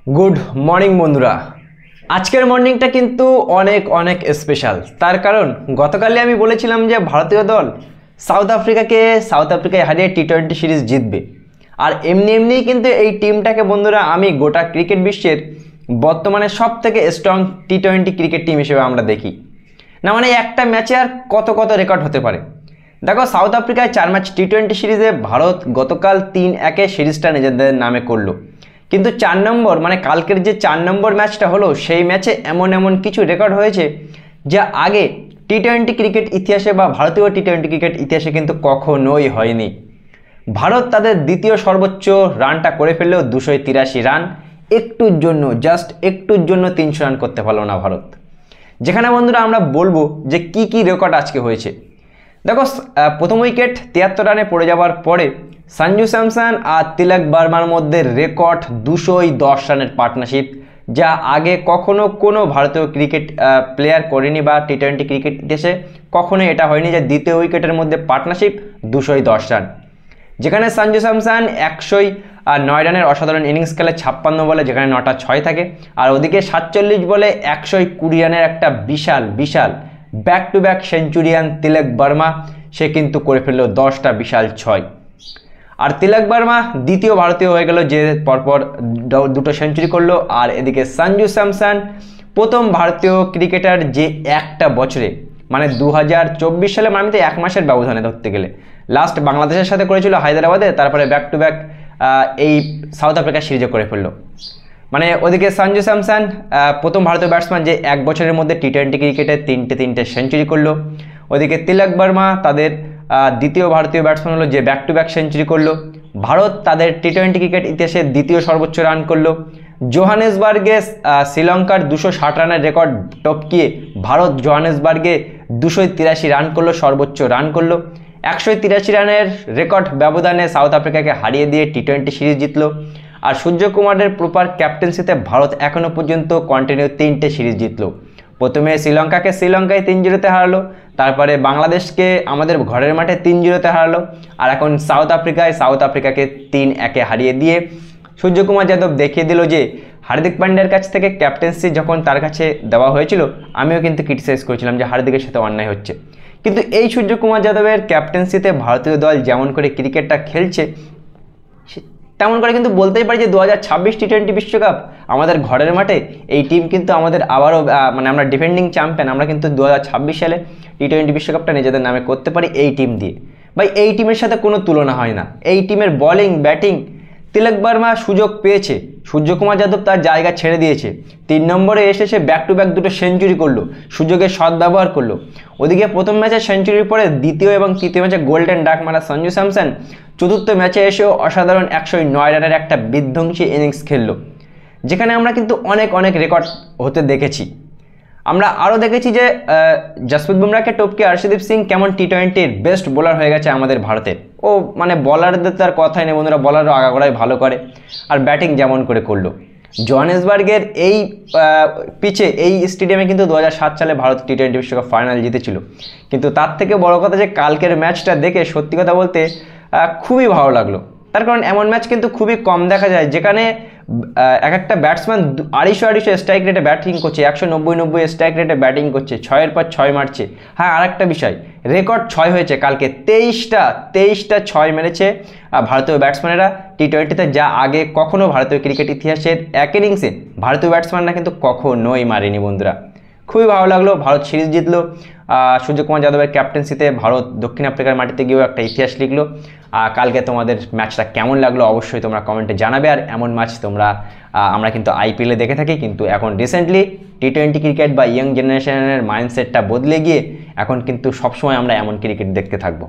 Good morning বন্ধুরা। আজকের মর্নিংটা কিন্তু অনেক অনেক স্পেশাল। তার কারণ গতকালই আমি বলেছিলাম যে ভারতীয় দল সাউথ আফ্রিকায় হারিয়ে টি-20 সিরিজ জিতবে। আর এমনিই কিন্তু এই টিমটাকে বন্ধুরা আমি গোটা ক্রিকেট বিশ্বের বর্তমানে সবথেকে স্ট্রং টি-20 ক্রিকেট টিম হিসেবে আমরা দেখি। না মানে একটা ম্যাচে আর কত কত রেকর্ড হতে পারে। দেখো, সাউথ আফ্রিকায় 4 ম্যাচ টি-20 সিরিজে ভারত গতকাল 3-1 সিরিজটা নিজেদের নামে করলো। কিন্তু 4 নম্বর মানে কালকের যে 4 নম্বর ম্যাচটা হলো, সেই ম্যাচে এমন কিছু রেকর্ড হয়েছে যা আগে টি-20 ক্রিকেট ইতিহাসে বা ভারতীয় টি-20 ক্রিকেট ইতিহাসে কিন্তু কখনোই হয়নি। ভারত তাদের দ্বিতীয় সর্বোচ্চ রানটা করে ফেললেও 283 রান। জাস্ট একটুর জন্য 300 রান করতে পারলো না ভারত। যেখানে বন্ধুরা আমরা বলবো যে কি রেকর্ড আজকে হয়েছে। দেখো, প্রথম উইকেট 73 রানে পড়ে যাওয়ার পরে সঞ্জু স্যামসন আর তিলক বর্মার মধ্যে রেকর্ড 210 রানের পার্টনারশিপ, যা আগে কখনো কোনো ভারতীয় ক্রিকেট প্লেয়ার করেনি বা টি-20 ক্রিকেট ইতিহাসে কখনোই এটা হয়নি যে দ্বিতীয় উইকেটের মধ্যে পার্টনারশিপ 210 রান। যেখানে সঞ্জু স্যামসন 109 রানের অসাধারণ ইনিংস খেলে 56 বলে, যেখানে 9টা 6 থাকে। আর ওদিকে 47 বলে 120 রানের একটা বিশাল ব্যাক টু ব্যাক সেঞ্চুরিয়ান তিলক বর্মা, সে কিন্তু করে ফেললো 10টা বিশাল 6। আর তিলক বর্মা দ্বিতীয় ভারতীয় হয়ে গেল যে পরপর দুটো সেঞ্চুরি করলো। আর এদিকে সঞ্জু স্যামসন প্রথম ভারতীয় ক্রিকেটার যে একটা বছরে মানে 2024 সালে, মানে তো 1 মাসের ব্যবধানে ধরতে গেলে, লাস্ট বাংলাদেশের সাথে করেছিল হায়দ্রাবাদে, তারপরে ব্যাক টু ব্যাক এই সাউথ আফ্রিকা সিরিজে করে ফেললো। মানে ওদিকে সঞ্জু স্যামসন প্রথম ভারতীয় ব্যাটসম্যান যে 1 বছরের মধ্যে টি-20 ক্রিকেটে তিনটে সেঞ্চুরি করলো। ওদিকে তিলক বর্মা তাদের দ্বিতীয় ভারতীয় ব্যাটসম্যান হলো যে ব্যাক টু ব্যাক সেঞ্চুরি করলো। ভারত তাদের টি-20 ক্রিকেট ইতিহাসে দ্বিতীয় সর্বোচ্চ রান করলো। জোহানেসবার্গে শ্রীলঙ্কার 260 রানের রেকর্ড টপকিয়ে ভারত জোহানেসবার্গে 283 রান করলো, সর্বোচ্চ রান করলো। 183 রানের রেকর্ড ব্যবধানে সাউথ আফ্রিকাকে হারিয়ে দিয়ে টি-20 সিরিজ জিতলো। আর সূর্যকুমারের প্রপার ক্যাপ্টেন্সিতে ভারত এখনও পর্যন্ত কন্টিনিউ 3টে সিরিজ জিতলো। প্রথমে শ্রীলঙ্কায় 3-0 হারালো, তারপরে বাংলাদেশকে আমাদের ঘরের মাঠে 3-0 হারালো, আর এখন সাউথ আফ্রিকাকে 3-1 হারিয়ে দিয়ে সূর্যকুমার যাদব দেখিয়ে দিল যে হার্দিক পান্ডিয়ার কাছ থেকে ক্যাপ্টেন্সি যখন তার কাছে দেওয়া হয়েছিল, আমিও কিন্তু ক্রিটিসাইজ করেছিলাম যে হার্দিকের সাথে অন্যায় হচ্ছে। কিন্তু এই সূর্যকুমার যাদবের ক্যাপ্টেন্সিতে ভারতীয় দল যেমন করে ক্রিকেটটা খেলছে, তেমন করে কিন্তু বলতেই পারি যে 2026 টি-20 বিশ্বকাপ আমাদের ঘরের মাঠে এই টিম কিন্তু আমাদের আবারও মানে আমরা ডিফেন্ডিং চ্যাম্পিয়ন, আমরা কিন্তু 2026 সালে টি-20 বিশ্বকাপটা নিজেদের নামে করতে পারি এই টিম দিয়ে। ভাই, এই টিমের সাথে কোনো তুলনা হয় না। এই টিমের বোলিং ব্যাটিং, তিলক বর্মা সুযোগ পেয়েছে, সূর্যকুমার যাদব তার জায়গা ছেড়ে দিয়েছে, 3 নম্বরে এসে সে ব্যাক টু ব্যাক দুটো সেঞ্চুরি করলো, সুযোগের সদ্ব্যবহার করলো। ওদিকে প্রথম ম্যাচে সেঞ্চুরির পরে দ্বিতীয় এবং তৃতীয় ম্যাচে গোল্ডেন ডাক মারা সঞ্জু স্যামসন চতুর্থ ম্যাচে এসেও অসাধারণ 109 রানের একটা বিধ্বংসী ইনিংস খেললো, যেখানে আমরা কিন্তু অনেক রেকর্ড হতে দেখেছি। আমরা আরও দেখেছি যে জসপ্রীত বুমরাহকে টপকে আর্শদীপ সিং কেমন টি-20-র বেস্ট বোলার হয়ে গেছে আমাদের ভারতের। ও মানে বলারদের তার কথাই নেই বন্ধুরা, বলারও আগাগোড়াই ভালো করে, আর ব্যাটিং যেমন করে করলো। জোহানেসবার্গের এই পিচে এই স্টেডিয়ামে কিন্তু 2007 সালে ভারত টি-20 বিশ্বকাপ ফাইনাল জিতেছিল। কিন্তু তার থেকে বড় কথা যে কালকের ম্যাচটা দেখে সত্যি কথা বলতে খুবই ভালো লাগলো। তার কারণ এমন ম্যাচ কিন্তু খুবই কম দেখা যায়, যেখানে একটা ব্যাটসম্যান 250 স্ট্রাইক রেটে ব্যাটিং করছে, 190 স্ট্রাইক রেটে ব্যাটিং করছে, 6-এর পর 6 মারছে। হ্যাঁ, আরেকটা বিষয়, রেকর্ড 6 হয়েছে কালকে, 23টা 6 মেরেছে ভারতীয় ব্যাটসম্যানেরা টি-20-তে, যা আগে কখনো ভারতীয় ক্রিকেট ইতিহাসের এক ইনিংসে ভারতীয় ব্যাটসম্যানরা কিন্তু কখনোই মারেনি বন্ধুরা। খুবই ভালো লাগলো, ভারত সিরিজ জিতলো। সূর্যকুমার যাদবের ক্যাপ্টেন্সিতে ভারত দক্ষিণ আফ্রিকার মাটিতে গিয়েও একটা ইতিহাস লিখলো। কালকে তোমাদের ম্যাচটা কেমন লাগলো অবশ্যই তোমরা কমেন্টে জানাবে। আর এমন ম্যাচ আমরা কিন্তু আইপিএলে দেখে থাকি, কিন্তু এখন রিসেন্টলি টি-20 ক্রিকেট বা ইয়ং জেনারেশনের মাইন্ডসেটটা বদলে গিয়ে এখন কিন্তু সবসময় আমরা এমন ক্রিকেট দেখতে থাকবো।